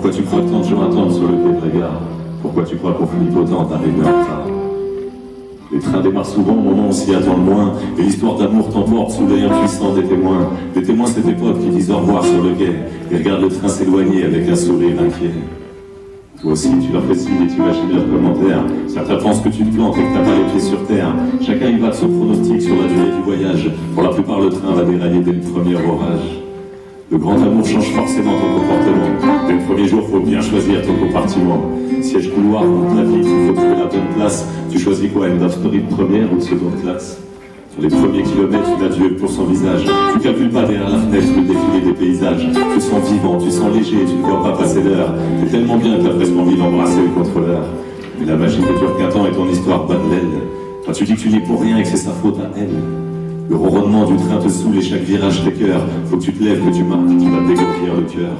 Pourquoi tu crois que tant de gens attendent sur le quai de la gare? Pourquoi tu crois qu'on flippe autant d'arriver en retard? Les trains démarrent souvent au moment où on s'y attend le moins, et l'histoire d'amour t'emporte sous l'œil impuissant des témoins. Des témoins cette époque qui disent au revoir sur le quai, et regardent le train s'éloigner avec un sourire inquiet. Toi aussi, tu leur fais signe et t'imagines leurs commentaires. Certains pensent que tu te plantes et que t'as pas les pieds sur terre. Chacun y va de son pronostic sur la durée du voyage. Pour la plupart, le train va dérailler dès le premier orage. Le grand amour change forcément ton comportement. Dès le premier jour, faut bien choisir ton compartiment. Siège couloir, monte la vie, il faut trouver la bonne place. Tu choisis quoi, une love story de première ou de seconde classe? Sur les premiers kilomètres, une adieu pour son visage. Tu calcules pas derrière la fenêtre le défilé des paysages. Tu sens vivant, tu sens léger, tu ne vois pas passer l'heure. T'es tellement bien que t'as presque envie d'embrasser le contrôleur. Mais la magie ne dure qu'un temps et ton histoire bat de l'aile. Quand tu dis que tu n'y es pour rien et que c'est sa faute à elle. Le ronronnement du train te saoule et chaque virage t'écœure. Faut que tu te lèves, que tu marques, tu vas te dégourdir le cœur.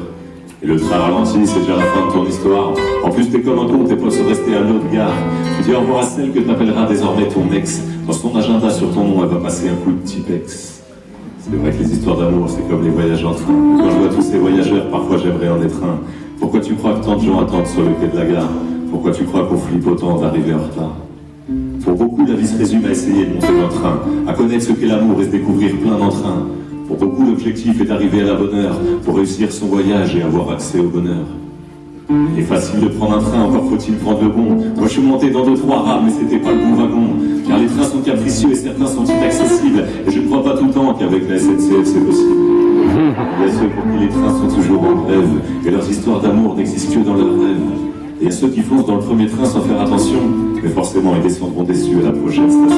Et le train ralentit, c'est déjà la fin de ton histoire. En plus, t'es comme un con, tes potes sont restés à l'autre gare. Tu dis au revoir à celle que t'appelleras désormais ton ex. Dans son agenda sur ton nom, elle va passer un coup de Tipex. C'est vrai que les histoires d'amour, c'est comme les voyages en train. Quand je vois tous ces voyageurs, parfois j'aimerais en être un. Pourquoi tu crois que tant de gens attendent sur le quai de la gare? Pourquoi tu crois qu'on flippe autant d'arriver en retard? Pour beaucoup, la vie se résume à essayer de monter dans le train, à connaître ce qu'est l'amour et se découvrir plein d'entrain. Pour beaucoup, l'objectif est d'arriver à la bonne heure, pour réussir son voyage et avoir accès au bonheur. Il est facile de prendre un train, encore faut-il prendre le bon. Moi je suis monté dans 2-3 rames, mais c'était pas le bon wagon. Car les trains sont capricieux et certains sont inaccessibles. Et je ne crois pas tout le temps qu'avec la SNCF c'est possible. Il y a ceux pour qui les trains sont toujours en grève, et leurs histoires d'amour n'existent que dans leurs rêves. Et il y a ceux qui foncent dans le premier train sans faire attention, mais forcément ils descendront déçus à la prochaine station.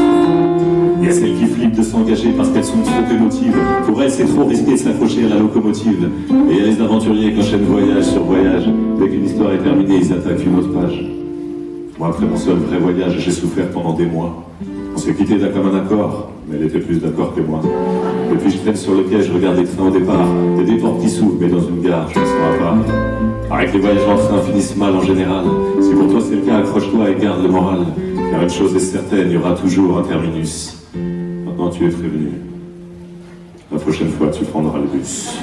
Il y a celles qui flippent de s'engager parce qu'elles sont trop émotives. Pour elles, c'est trop risqué de s'accrocher à la locomotive. Et il y a les aventuriers qui enchaînent voyage sur voyage. Dès qu'une histoire est terminée, ils attaquent une autre page. Moi, après mon seul vrai voyage, j'ai souffert pendant des mois. On s'est quitté d'un commun accord, mais elle était plus d'accord que moi. Depuis, je traîne sur le quai, je regarde les trains au départ. Il y a des portes qui s'ouvrent, mais dans une gare, je me sens à part. Paraît que les voyages en train finissent mal en général. Si pour toi c'est le cas, accroche-toi et garde le moral. Car une chose est certaine, il y aura toujours un terminus. Maintenant tu es prévenu. La prochaine fois tu prendras le bus.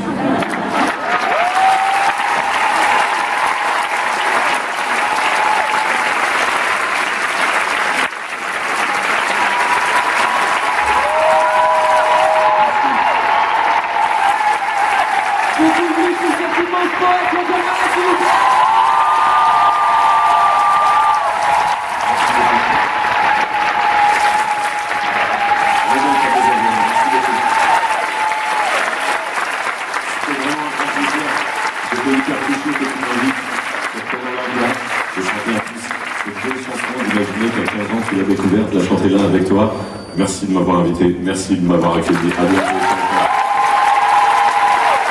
Tu l'as découverte, la chanter là avec toi. Merci de m'avoir invité, merci de m'avoir accueilli. À bientôt.